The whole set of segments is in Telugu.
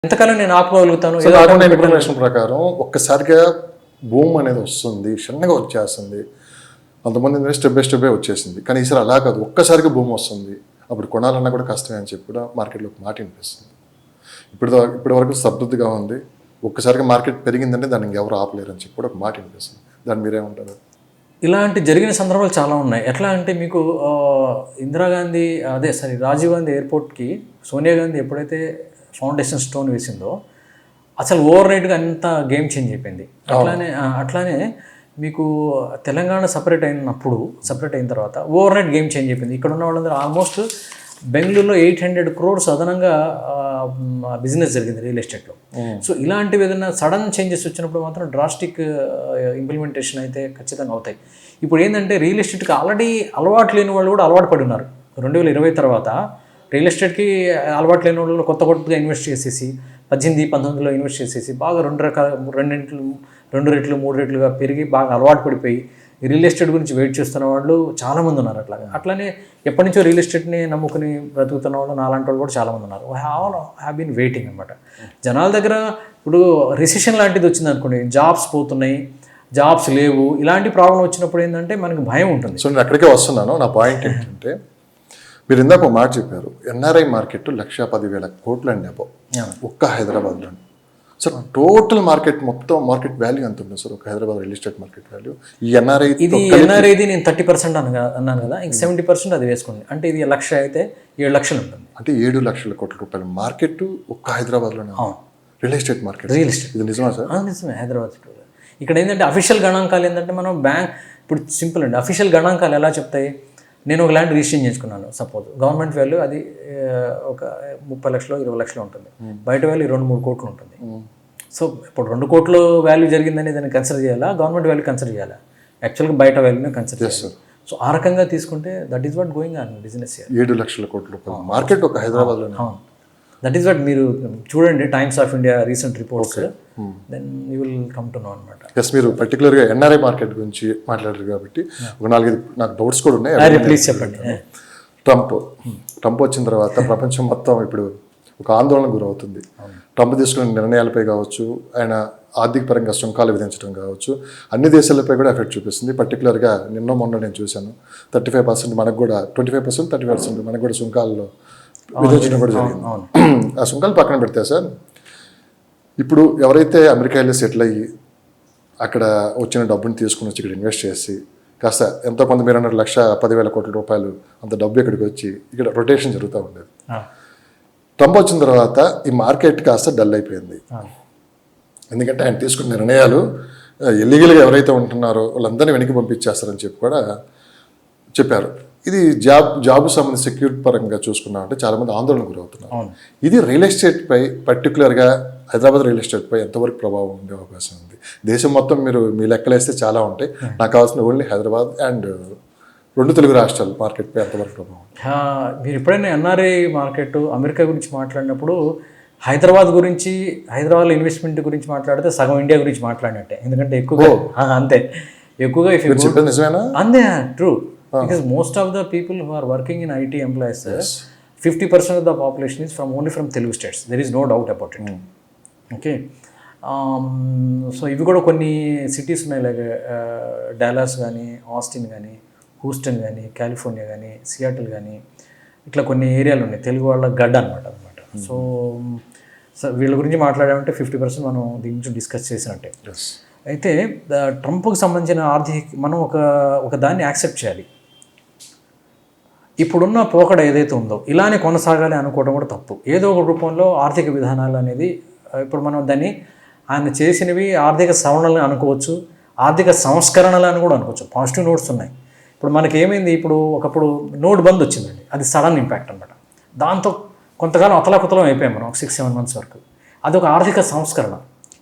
ఎంతకాలం నేను ఆపుకోగలుగుతాను? ఇన్ఫర్మేషన్ ప్రకారం ఒక్కసారిగా భూమి అనేది వస్తుంది, చిన్నగా వచ్చేస్తుంది, కొంతమంది స్టెప్ బై స్టెప్ వచ్చేసింది. కానీ ఈసారి అలా కాదు, ఒక్కసారిగా భూమి వస్తుంది, అప్పుడు కొనాలన్నా కూడా కష్టమే అని చెప్పి కూడా మార్కెట్లో ఒక మాట వినిపిస్తుంది. ఇప్పటి వరకు స్తబ్దతగా ఉంది, ఒక్కసారిగా మార్కెట్ పెరిగిందంటే దాన్ని ఎవరు ఆపలేరు అని చెప్పి కూడా ఒక మాట వినిపిస్తుంది. దాన్ని మీరేమంటారు? ఇలాంటి జరిగిన సందర్భాలు చాలా ఉన్నాయి. ఎట్లా అంటే మీకు ఇందిరాగాంధీ రాజీవ్ గాంధీ ఎయిర్పోర్ట్కి సోనియా గాంధీ ఎప్పుడైతే ఫౌండేషన్ స్టోన్ వేసిందో అసలు ఓవర్ నైట్గా అంత గేమ్ చేంజ్ అయిపోయింది. అట్లానే మీకు తెలంగాణ సపరేట్ అయిన తర్వాత ఓవర్ నైట్ గేమ్ చేంజ్ అయిపోయింది. ఇక్కడ ఉన్న వాళ్ళందరూ ఆల్మోస్ట్ బెంగళూరులో 800 crores అదనంగా బిజినెస్ జరిగింది రియల్ ఎస్టేట్లో. సో ఇలాంటివి ఏదైనా సడన్ చేంజెస్ వచ్చినప్పుడు మాత్రం డ్రాస్టిక్ ఇంప్లిమెంటేషన్ అయితే ఖచ్చితంగా అవుతాయి. ఇప్పుడు ఏంటంటే రియల్ ఎస్టేట్కి ఆల్రెడీ అలవాటు లేని వాళ్ళు కూడా అలవాటు పడి ఉన్నారు. 2020 తర్వాత రియల్ ఎస్టేట్కి అలవాటు లేని వాళ్ళు కొత్తగా ఇన్వెస్ట్ చేసేసి 18-19లో ఇన్వెస్ట్ చేసేసి బాగా 2 రెట్లు 3 రెట్లుగా పెరిగి బాగా అలవాటు పడిపోయి రియల్ ఎస్టేట్ గురించి వెయిట్ చేస్తున్న వాళ్ళు చాలామంది ఉన్నారు. అట్లానే ఎప్పటి నుంచో రియల్ ఎస్టేట్ని నమ్ముకుని బ్రతుకుతున్న వాళ్ళు నాలాంటి వాళ్ళు కూడా చాలామంది ఉన్నారు. హ్యావ్ బీన్ వెయిటింగ్ అనమాట. జనాల దగ్గర ఇప్పుడు రిసెషన్ లాంటిది వచ్చింది అనుకోండి, జాబ్స్ పోతున్నాయి, జాబ్స్ లేవు, ఇలాంటి ప్రాబ్లం వచ్చినప్పుడు ఏంటంటే మనకు భయం ఉంటుంది. సో నేను అక్కడికే వస్తున్నాను. నా పాయింట్ ఏంటంటే మీరు ఇందాక ఒక మాట చెప్పారు, ఎన్ఆర్ఐ మార్కెట్ 1,10,000 కోట్లు అండి అబో ఒక్క హైదరాబాద్లో. సార్ టోటల్ మార్కెట్ మొత్తం మార్కెట్ వాల్యూ ఎంత ఉంటుంది సార్ ఒక Hyderabad real estate market value? ఈ ఎన్ఆర్ఐది నేను 30% అన్నాను కదా, ఇంక 70% అది వేసుకోండి. అంటే ఇది 1,00,000 అయితే 7 లక్షలు ఉంటుంది. అంటే 7 లక్షల కోట్ల రూపాయల మార్కెట్ ఒక్క హైదరాబాద్లోనే రియల్ ఎస్టేట్ మార్కెట్. ఇది నిజమా సార్? నిజమే. హైదరాబాద్ ఇక్కడ ఏంటంటే అఫీషియల్ గణాంకాలు ఏంటంటే మనం ఇప్పుడు సింపుల్ అండి, అఫీషియల్ గణాంకాలు ఎలా చెప్తాయి? నేను ఒక ల్యాండ్ రిజిస్ట్రేషన్ చేసుకున్నాను, సపోజ్ గవర్నమెంట్ వాల్యూ అది ఒక 30 లక్షలు 20 లక్షలు ఉంటుంది, బయట వాల్యూ 2-3 కోట్లు ఉంటుంది. సో ఇప్పుడు 2 కోట్ల వాల్యూ జరిగిందని దాన్ని కన్సిడర్ చేయాలా, గవర్నమెంట్ వాల్యూ కన్సిడర్ చేయాలా? యాక్చువల్గా బయట వాల్యూనే కన్సిడర్ చేస్తారు. సో ఆ రకంగా తీసుకుంటే that is what going on business. 7 లక్షల కోట్ల రూపాయల మార్కెట్ ఒక హైదరాబాద్లోనే. దట్ ఈస్ వాట్ మీరు చూడండి Times of India recent reports, then you will come to know అనమాట. ఎస్, మీరు పర్టికులర్గా ఎన్ఆర్ఐ మార్కెట్ గురించి మాట్లాడారు కాబట్టి ఒక 4-5 నాకు డౌట్స్ కూడా ఉన్నాయి. ప్లీజ్ చెప్పండి. ట్రంప్ వచ్చిన తర్వాత ప్రపంచం మొత్తం ఇప్పుడు ఒక ఆందోళన గురవుతుంది. ట్రంప్ తీసుకున్న నిర్ణయాలపై కావచ్చు, ఆయన ఆర్థిక పరంగా సుంకాలు విధించడం కావచ్చు, అన్ని దేశాలపై కూడా ఎఫెక్ట్ చూపిస్తుంది. పర్టికులర్గా మొన్న నేను చూశాను 35% మనకు కూడా 25%, 30% మనకు కూడా సుంకాల్లో విధించడం కూడా జరిగింది. ఆ సుంకాలు పక్కన పెడితే సార్, ఇప్పుడు ఎవరైతే అమెరికా వెళ్ళి సెటిల్ అయ్యి అక్కడ వచ్చిన డబ్బుని తీసుకుని వచ్చి ఇక్కడ ఇన్వెస్ట్ చేసి కాస్త ఎంతో కొంత మీరు అన్నారు 1,10,000 కోట్ల రూపాయలు అంత డబ్బు ఇక్కడికి వచ్చి ఇక్కడ రొటేషన్ జరుగుతూ ఉండేది. ట్రంప్ వచ్చిన తర్వాత ఈ మార్కెట్ కాస్త డల్ అయిపోయింది. ఎందుకంటే ఆయన తీసుకున్న నిర్ణయాలు ఇల్లీగల్గా ఎవరైతే ఉంటున్నారో వాళ్ళందరినీ వెనక్కి పంపించేస్తారని చెప్పి కూడా చెప్పారు. ఇది జాబ్ సంబంధించి సెక్యూరిటీ పరంగా చూసుకున్నామంటే చాలామంది ఆందోళన గురవుతున్నారు. ఇది రియల్ ఎస్టేట్పై పర్టికులర్గా హైదరాబాద్ రియల్ ఎస్టేట్పై ఎంతవరకు ప్రభావం ఉండే అవకాశం ఉంది? దేశం మొత్తం మీ లెక్కలేస్తే చాలా ఉంటాయి, నాకు కావాల్సిన ఓన్లీ హైదరాబాద్ అండ్ 2 తెలుగు రాష్ట్రాల మార్కెట్పై ఎంతవరకు ప్రభావం? మీరు ఎప్పుడైనా ఎన్ఆర్ఐ మార్కెట్ అమెరికా గురించి మాట్లాడినప్పుడు హైదరాబాద్లో ఇన్వెస్ట్మెంట్ గురించి మాట్లాడితే సగం ఇండియా గురించి మాట్లాడినట్టే. ఎందుకంటే ఎక్కువగా నిజమేనా? అంతే, true. Because most of the people who are working in IT employees, 50% of the population is only from Telugu states. There is no doubt about it. Okay. So ఇవి కూడా కొన్ని సిటీస్ ఉన్నాయి, లైక్ డాలస్ కానీ, ఆస్టిన్ కానీ, హూస్టన్ కానీ, కాలిఫోర్నియా కానీ, సియాటిల్ కానీ, ఇట్లా కొన్ని ఏరియాలు ఉన్నాయి తెలుగు వాళ్ళ గడ్డ అనమాట. సో వీళ్ళ గురించి మాట్లాడామంటే 50% మనం దీని గురించి డిస్కస్ చేసినట్టే. అయితే ట్రంప్కి సంబంధించిన మనం ఒక దాన్ని యాక్సెప్ట్ చేయాలి. ఇప్పుడున్న పోకడ ఏదైతే ఉందో ఇలానే కొనసాగాలి అనుకోవడం కూడా తప్పు. ఏదో ఒక రూపంలో ఆర్థిక విధానాలు అనేది ఇప్పుడు మనం దాన్ని ఆయన చేసినవి ఆర్థిక సవరణలు అనుకోవచ్చు, ఆర్థిక సంస్కరణలు అని కూడా అనుకోవచ్చు. పాజిటివ్ నోట్స్ ఉన్నాయి. ఇప్పుడు మనకి ఏమైంది, ఒకప్పుడు నోట్ బంద్ వచ్చిందండి, అది సడన్ ఇంపాక్ట్ అనమాట. దాంతో కొంతకాలం అతలాకుతలం అయిపోయాం మనం, 6-7 months వరకు. అదొక ఆర్థిక సంస్కరణ.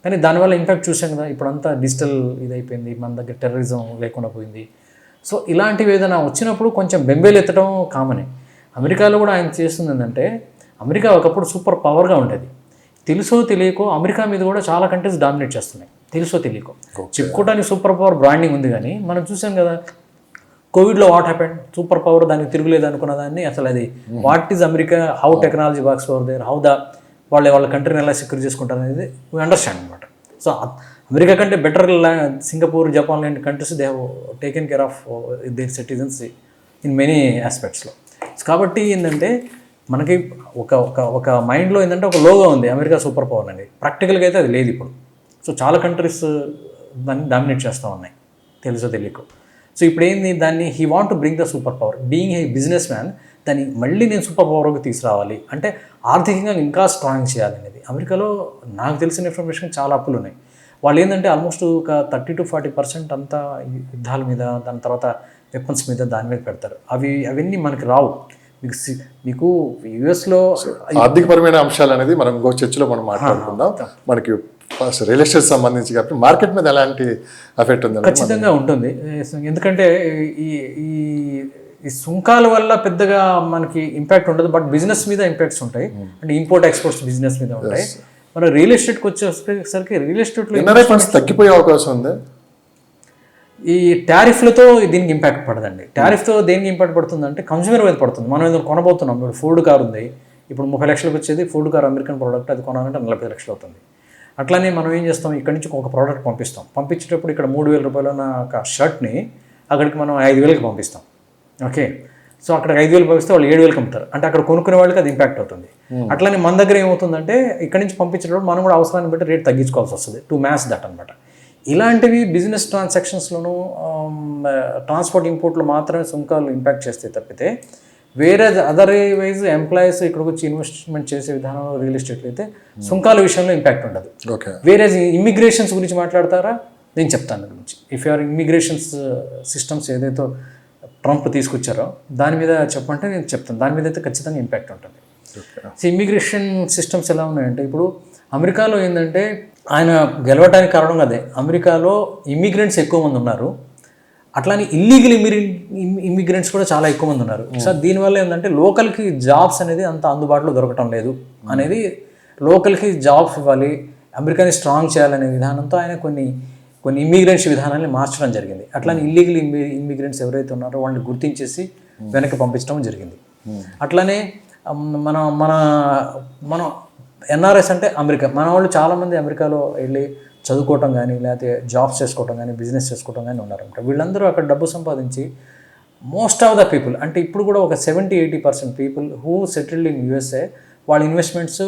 కానీ దానివల్ల ఇంపాక్ట్ చూసాం కదా, ఇప్పుడంతా డిజిటల్ ఇదైపోయింది, మన దగ్గర టెర్రరిజం లేకుండా పోయింది. సో ఇలాంటివి ఏదైనా వచ్చినప్పుడు కొంచెం బెంబేలు ఎత్తడం కామనే. అమెరికాలో కూడా ఆయన చేస్తుంది ఏంటంటే, అమెరికా ఒకప్పుడు సూపర్ పవర్గా ఉండేది. తెలుసో తెలియకో అమెరికా మీద కూడా చాలా కంట్రీస్ డామినేట్ చేస్తున్నాయి, తెలుసో తెలియకో. చెప్పుకోవడానికి సూపర్ పవర్ బ్రాండింగ్ ఉంది, కానీ మనం చూసాం కదా కోవిడ్లో వాట్ హ్యాపెండ్, సూపర్ పవర్ దానికి తిరుగులేదు అనుకున్న దాన్ని అసలు అది what is America, how technology works over there, how the వాళ్ళ కంట్రీని ఎలా సెక్యూర్ చేసుకుంటారు అనేది వీ అండర్స్టాండ్ అనమాట. సో అమెరికా కంటే బెటర్ సింగపూర్, జపాన్ లాంటి countries they have taken care of their citizens in many ఆస్పెక్ట్స్లో. కాబట్టి ఏంటంటే మనకి ఒక మైండ్లో ఏంటంటే ఒక లోగో ఉంది అమెరికా సూపర్ పవర్ అనేది. ప్రాక్టికల్గా అయితే అది లేదు ఇప్పుడు. సో చాలా కంట్రీస్ దాన్ని డామినేట్ చేస్తూ ఉన్నాయి తెలుసో తెలియకు. సో ఇప్పుడు ఏంది దాన్ని he want to bring the super power being a business man. దాన్ని మళ్ళీ నేను సూపర్ పవర్కి తీసుకురావాలి అంటే ఆర్థికంగా ఇంకా స్ట్రాంగ్ చేయాలనేది. అమెరికాలో నాకు తెలిసిన ఇన్ఫర్మేషన్ చాలా అప్పులు ఉన్నాయి. వాళ్ళు ఏంటంటే ఆల్మోస్ట్ ఒక 30 to 40% అంతా యుద్ధాల మీద, దాని తర్వాత వెపన్స్ మీద, దాని మీద పెడతారు. అవన్నీ మనకి రావు. మీకు యుఎస్లో ఆర్థికపరమైన అంశాలు అనేది మనం ఇంకో చర్చలో మనం మాట్లాడుకుందాం. మనకి రియల్ ఎస్టేట్ సంబంధించి కాబట్టి మార్కెట్ మీద ఎలాంటి ఎఫెక్ట్ ఉంది? ఖచ్చితంగా ఉంటుంది. ఎందుకంటే ఈ సుంకాల వల్ల పెద్దగా మనకి ఇంపాక్ట్ ఉండదు, బట్ బిజినెస్ మీద ఇంపాక్ట్స్ ఉంటాయి. అంటే ఇంపోర్ట్ ఎక్స్పోర్ట్స్ బిజినెస్ మీద ఉంటాయి. మన రియల్ ఎస్టేట్కి వచ్చేసరికి రియల్ ఎస్టేట్లో తగ్గిపోయే అవకాశం ఉంది. ఈ టారిఫ్లతో దీనికి ఇంపాక్ట్ పడదండి. టారిఫ్తో దేనికి ఇంపాక్ట్ పడుతుంది అంటే కన్స్యూమర్ మీద పడుతుంది. మనం ఏదో కొనబోతున్నాం. ఇప్పుడు ఫోర్డ్ కార్ ఉంది, ఇప్పుడు 30 లక్షలకు వచ్చేది ఫోర్డ్ కార్ అమెరికన్ ప్రోడక్ట్, అది కొనాలంటే 40 లక్షలు అవుతుంది. అట్లానే మనం ఏం చేస్తాం, ఇక్కడి నుంచి ఒక ప్రోడక్ట్ పంపిస్తాం. పంపించేటప్పుడు ఇక్కడ 3,000 రూపాయలు ఉన్న ఒక షర్ట్ని అక్కడికి మనం 5,000కి పంపిస్తాం. ఓకే, సో అక్కడ 5,000 పంపిస్తే వాళ్ళు 7,000కి అమ్ముతారు. అంటే అక్కడ కొనుక్కునే వాళ్ళకి అది ఇంపాక్ట్ అవుతుంది. అట్లానే మన దగ్గర ఏమవుతుందంటే ఇక్కడి నుంచి పంపించేటప్పుడు మనం కూడా అవసరాన్ని బట్టి రేట్ తగ్గించుకోవాల్సి వస్తుంది టు మ్యాచ్ దట్ అనమాట. ఇలాంటివి బిజినెస్ ట్రాన్సాక్షన్స్లోనూ ట్రాన్స్పోర్ట్ ఇంపోర్ట్లో మాత్రమే సుంకాలు ఇంపాక్ట్ చేస్తే తప్పితే వేరే అదర్వైజ్ ఎంప్లాయీస్ ఇక్కడికి వచ్చి ఇన్వెస్ట్మెంట్ చేసే విధానంలో రియల్ ఎస్టేట్లో అయితే సుంకాల విషయంలో ఇంపాక్ట్ ఉండదు. వేరే ఇమ్మిగ్రేషన్స్ గురించి మాట్లాడతారా, నేను చెప్తాను దాని గురించి. ఇఫ్ యూఆర్ ఇమ్మిగ్రేషన్స్ సిస్టమ్స్ ఏదైతే ట్రంప్ తీసుకొచ్చారో దాని మీద చెప్పంటే నేను చెప్తాను. దాని మీద అయితే ఖచ్చితంగా ఇంపాక్ట్ ఉంటుంది. సో ఇమ్మిగ్రేషన్ సిస్టమ్స్ ఎలా ఉన్నాయంటే ఇప్పుడు అమెరికాలో ఏంటంటే ఆయన గెలవడానికి కారణం అదే. అమెరికాలో ఇమ్మిగ్రెంట్స్ ఎక్కువ మంది ఉన్నారు, అట్లానే ఇల్లీగల్ ఇమ్మిగ్రెంట్స్ కూడా చాలా ఎక్కువ మంది ఉన్నారు. సో దీనివల్ల ఏంటంటే లోకల్కి జాబ్స్ అనేది అంత అందుబాటులో దొరకటం లేదు అనేది. లోకల్కి జాబ్స్ ఇవ్వాలి, అమెరికాని స్ట్రాంగ్ చేయాలనే విధానంతో ఆయన కొన్ని ఇమ్మిగ్రెంట్స్ విధానాన్ని మార్చడం జరిగింది. అట్లానే ఇల్లీగల్ ఇమ్మిగ్రెంట్స్ ఎవరైతే ఉన్నారో వాళ్ళని గుర్తించేసి వెనక్కి పంపించడం జరిగింది. అట్లానే మన ఎన్ఆర్ఎస్ అంటే అమెరికా, మన వాళ్ళు చాలామంది అమెరికాలో వెళ్ళి చదువుకోవటం కానీ, లేకపోతే జాబ్స్ చేసుకోవటం కానీ, బిజినెస్ చేసుకోవటం కానీ ఉన్నారన్నమాట. వీళ్ళందరూ అక్కడ డబ్బు సంపాదించి మోస్ట్ ఆఫ్ ద పీపుల్ అంటే ఇప్పుడు కూడా ఒక 70-80% people who settled in USA వాళ్ళ ఇన్వెస్ట్మెంట్స్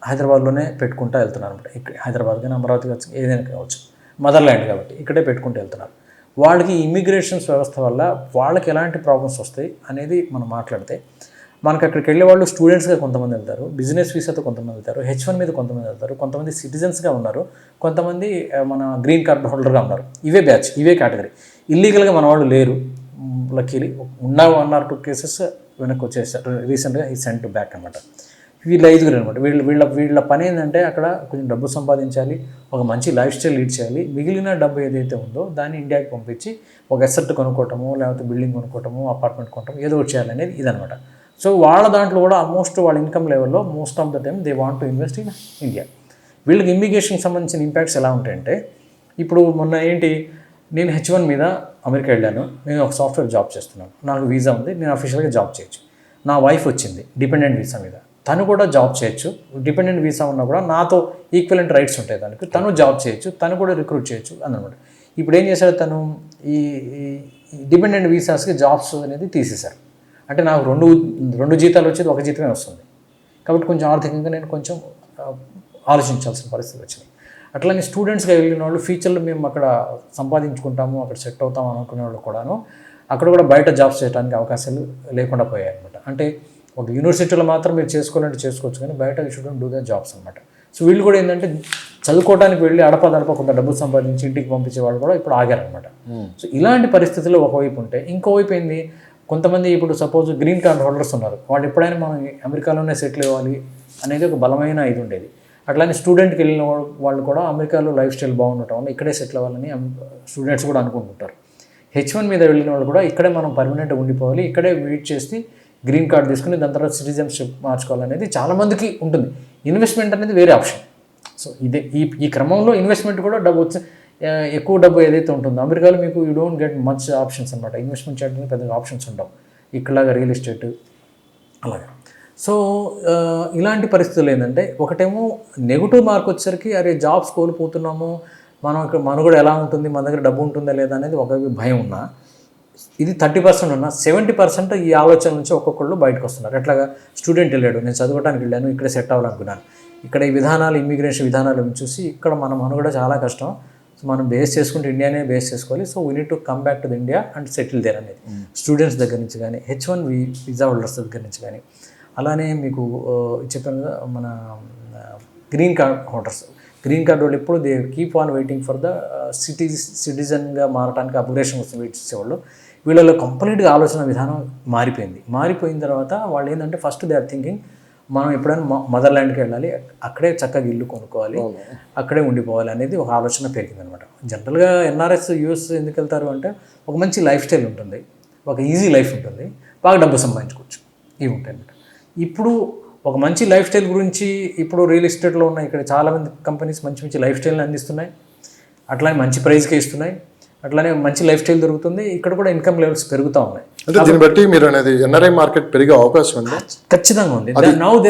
హైదరాబాద్లోనే పెట్టుకుంటూ వెళ్తున్నారు అనమాట. ఇక్కడ హైదరాబాద్ కానీ, అమరావతి కావచ్చు, ఏదైనా కావచ్చు, మదర్ల్యాండ్ కాబట్టి ఇక్కడే పెట్టుకుంటూ వెళ్తున్నారు. వాళ్ళకి ఇమ్మిగ్రేషన్స్ వ్యవస్థ వల్ల వాళ్ళకి ఎలాంటి ప్రాబ్లమ్స్ వస్తాయి అనేది మనం మాట్లాడితే, మనకు అక్కడికి వెళ్ళే వాళ్ళు స్టూడెంట్స్గా కొంతమంది వెళ్తారు, బిజినెస్ వీసాతో కొంతమంది వెళ్తారు, H1 మీద కొంతమంది వెళ్తారు, కొంతమంది సిటిజన్స్గా ఉన్నారు, కొంతమంది మన గ్రీన్ కార్డ్ హోల్డర్గా ఉన్నారు. ఇవే బ్యాచ్, ఇవే కేటగిరీ. ఇల్లీగల్గా మన వాళ్ళు లేరు. లక్కీలీ ఉన్న 1 or 2 కేసెస్ వెనక్కి వచ్చేసారు రీసెంట్గా. ఈ సెంట్ బ్యాక్ అనమాట. వీళ్ళ 5 అనమాట. వీళ్ళ పని ఏంటంటే అక్కడ కొంచెం డబ్బు సంపాదించాలి, ఒక మంచి లైఫ్ స్టైల్ లీడ్ చేయాలి. మిగిలిన డబ్బు ఏదైతే ఉందో దాన్ని ఇండియాకి పంపించి ఒక ఎసెట్ కొనుక్కోవటము, లేకపోతే బిల్డింగ్ కొనుక్కోవటము, అపార్ట్మెంట్ కొనటం, ఏదో ఒకటి చేయాలనేది ఇదనమాట. సో వాళ్ళ దాంట్లో కూడా ఆల్మోస్ట్ వాళ్ళ ఇన్కమ్ లెవెల్లో most of the time they want to invest in India. వీళ్ళకి ఇమ్మిగ్రేషన్కి సంబంధించిన ఇంపాక్ట్స్ ఎలా ఉంటాయంటే, ఇప్పుడు మొన్న ఏంటి, నేను H1 మీద అమెరికా వెళ్ళాను, నేను ఒక సాఫ్ట్వేర్ జాబ్ చేస్తున్నాను, నాకు వీసా ఉంది, నేను అఫీషియల్గా జాబ్ చేయొచ్చు. నా వైఫ్ వచ్చింది డిపెండెంట్ వీసా మీద, తను కూడా జాబ్ చేయొచ్చు. డిపెండెంట్ వీసా ఉన్నా కూడా నాతో ఈక్వలెంట్ రైట్స్ ఉంటాయి దానికి. తను జాబ్ చేయొచ్చు, తను కూడా రిక్రూట్ చేయొచ్చు అన్నమాట. ఇప్పుడు ఏం చేశాడు తను, ఈ డిపెండెంట్ వీసాస్కి జాబ్స్ అనేది తీసేశారు. అంటే నాకు రెండు జీతాలు వచ్చేది ఒక జీతమే వస్తుంది. కాబట్టి కొంచెం ఆర్థికంగా నేను కొంచెం ఆలోచించాల్సిన పరిస్థితి వచ్చింది. అట్లానే స్టూడెంట్స్గా వెళ్ళిన వాళ్ళు ఫ్యూచర్లో మేము అక్కడ సంపాదించుకుంటాము, అక్కడ సెట్ అవుతాము అనుకునే వాళ్ళు కూడాను అక్కడ కూడా బయట జాబ్స్ చేయడానికి అవకాశాలు లేకుండా పోయాయి అనమాట. అంటే ఒక యూనివర్సిటీలో మాత్రం మీరు చేసుకోవాలంటే చేసుకోవచ్చు, కానీ బయట స్టూడెంట్ డూ ద జాబ్స్ అనమాట. సో వీళ్ళు కూడా ఏంటంటే చదువుకోవడానికి వెళ్ళి అడపదడప కొంత డబ్బు సంపాదించి ఇంటికి పంపించే వాళ్ళు కూడా ఇప్పుడు ఆగారనమాట. సో ఇలాంటి పరిస్థితుల్లో ఒకవైపు ఉంటే, ఇంకోవైపు ఏంది, కొంతమంది ఇప్పుడు సపోజ్ గ్రీన్ కార్డ్ హోల్డర్స్ ఉన్నారు, వాళ్ళు ఎప్పుడైనా మనం అమెరికాలోనే సెటిల్ అవ్వాలి అనేది ఒక బలమైన ఇది ఉండేది. అట్లానే స్టూడెంట్కి వెళ్ళిన వాళ్ళు కూడా అమెరికాలో లైఫ్ స్టైల్ బాగుండటం వల్ల ఇక్కడే సెటిల్ అవ్వాలని స్టూడెంట్స్ కూడా అనుకుంటుంటారు. H1 మీద వెళ్ళిన వాళ్ళు కూడా ఇక్కడే మనం పర్మనెంట్గా ఉండిపోవాలి, ఇక్కడే వెయిట్ చేసి గ్రీన్ కార్డ్ తీసుకుని దాని తర్వాత సిటిజన్షిప్ మార్చుకోవాలనేది చాలామందికి ఉంటుంది. ఇన్వెస్ట్మెంట్ అనేది వేరే ఆప్షన్. సో ఇదే ఈ క్రమంలో ఇన్వెస్ట్మెంట్ కూడా డబ్బు వచ్చి ఎక్కువ డబ్బు ఏదైతే ఉంటుందో అమెరికాలో మీకు you don't get much options అనమాట. ఇన్వెస్ట్మెంట్ చేయడానికి పెద్దగా ఆప్షన్స్ ఉండవు ఇక్కడలాగా రియల్ ఎస్టేట్ అలాగా. సో ఇలాంటి పరిస్థితులు ఏంటంటే ఒకటేమో నెగిటివ్ మార్క్ వచ్చేసరికి అరే జాబ్స్ కోల్పోతున్నాము, మనం ఇక్కడ మనుగడ ఎలా ఉంటుంది, మన దగ్గర డబ్బు ఉంటుందా లేదా అనేది ఒక భయం ఉన్నా, ఇది 30% ఉన్నా 70% ఈ ఆలోచన నుంచి ఒక్కొక్కళ్ళు బయటకు వస్తున్నారు. ఎట్లాగా స్టూడెంట్ వెళ్ళాడు, నేను చదవడానికి వెళ్ళాను, ఇక్కడే సెట్ అవ్వాలనుకున్నాను, ఇక్కడ ఈ విధానాలు ఇమ్మిగ్రేషన్ విధానాలు చూసి ఇక్కడ మన మనుగడ చాలా కష్టం, సో మనం బేస్ చేసుకుంటే ఇండియానే బేస్ చేసుకోవాలి, so we need to come back to the India and settle there అనేది స్టూడెంట్స్ దగ్గర నుంచి కానీ H1 వీసా హోల్డర్స్ దగ్గర నుంచి కానీ, అలానే మీకు చెప్పాను కదా మన green card holders, green card వాళ్ళు ఎప్పుడు they keep on waiting for the సిటిజన్గా మారడానికి అప్గ్రేషన్ వస్తుంది వెయిట్ చేసేవాళ్ళు. వీళ్ళలో కంప్లీట్గా ఆలోచన విధానం మారిపోయిన తర్వాత వాళ్ళు ఏంటంటే ఫస్ట్ దే ఆర్ థింకింగ్ మనం ఎప్పుడైనా మదర్ల్యాండ్కి వెళ్ళాలి, అక్కడే చక్కగా ఇల్లు కొనుక్కోవాలి, అక్కడే ఉండిపోవాలి అనేది ఒక ఆలోచన పెరిగింది అనమాట. జనరల్గా ఎన్ఆర్ఎస్ యూఎస్ ఎందుకు వెళ్తారు అంటే ఒక మంచి లైఫ్ స్టైల్ ఉంటుంది, ఒక ఈజీ లైఫ్ ఉంటుంది, బాగా డబ్బు సంపాదించుకోవచ్చు, ఇవి ఉంటాయి అన్నమాట. ఇప్పుడు ఒక మంచి లైఫ్ స్టైల్ గురించి ఇప్పుడు రియల్ ఎస్టేట్లో ఉన్న ఇక్కడ చాలామంది కంపెనీస్ మంచి మంచి లైఫ్ స్టైల్ని అందిస్తున్నాయి, అట్లానే మంచి ప్రైస్కే ఇస్తున్నాయి, అట్లానే మంచి లైఫ్ స్టైల్ దొరుకుతుంది, ఇక్కడ కూడా ఇన్కమ్ లెవెల్స్ పెరుగుతూ ఉన్నాయి. అంటే దీన్ని బట్టి మీరు అనేది ఎన్ఆర్ఐ మార్కెట్ పెరిగే అవకాశం ఉంది, ఖచ్చితంగా ఉంది.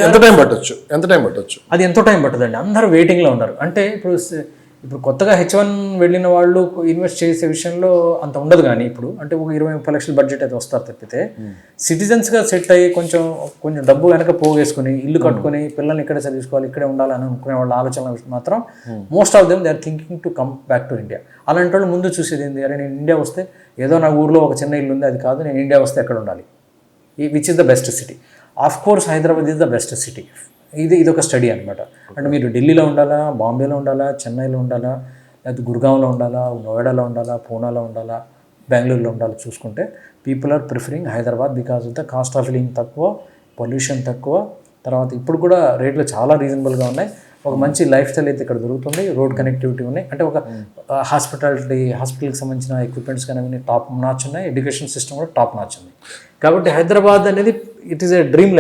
ఎంత టైం పట్టొచ్చు? అది ఎంతో టైం పట్టదండి, అందరూ వెయిటింగ్లో ఉన్నారు. అంటే ఇప్పుడు కొత్తగా H1 వెళ్ళిన వాళ్ళు ఇన్వెస్ట్ చేసే విషయంలో అంత ఉండదు, కానీ ఇప్పుడు అంటే ఒక 20-30 లక్షల బడ్జెట్ అయితే వస్తారు తప్పితే సిటిజన్స్గా సెట్ అయ్యి కొంచెం డబ్బు వెనక పోగేసుకుని ఇల్లు కట్టుకుని పిల్లల్ని ఇక్కడే చదివించుకోవాలి, ఇక్కడే ఉండాలని అనుకునే వాళ్ళ ఆలోచన మాత్రం most of them they are thinking to come back to India. అలాంటి వాళ్ళు ముందు చూసేది ఏంటి, అరే నేను ఇండియా వస్తే ఏదో నా ఊర్లో ఒక చిన్న ఇల్లు ఉంది, అది కాదు, నేను ఇండియా వస్తే ఎక్కడ ఉండాలి, which is the best city. Of course Hyderabad is the best city. ఇది ఒక స్టడీ అనమాట. అంటే మీరు ఢిల్లీలో ఉండాలా, బాంబేలో ఉండాలా, చెన్నైలో ఉండాలా, లేకపోతే గుర్గాంలో ఉండాలా, నోయిడాలో ఉండాలా, పూనాలో ఉండాలా, బెంగళూరులో ఉండాలి చూసుకుంటే people are preferring Hyderabad because of the cost of living తక్కువ, పొల్యూషన్ తక్కువ, తర్వాత ఇప్పుడు కూడా రేట్లు చాలా రీజనబుల్గా ఉన్నాయి, ఒక మంచి లైఫ్ స్టైల్ అయితే ఇక్కడ దొరుకుతుంది, రోడ్ కనెక్టివిటీ ఉన్నాయి, అంటే ఒక హాస్పిటల్కి సంబంధించిన ఎక్విప్మెంట్స్ కానీ టాప్ నాచ్ ఉన్నాయి, ఎడ్యుకేషన్ సిస్టమ్ కూడా టాప్ నాచ్ ఉంది. కాబట్టి హైదరాబాద్ అనేది it is a dream land.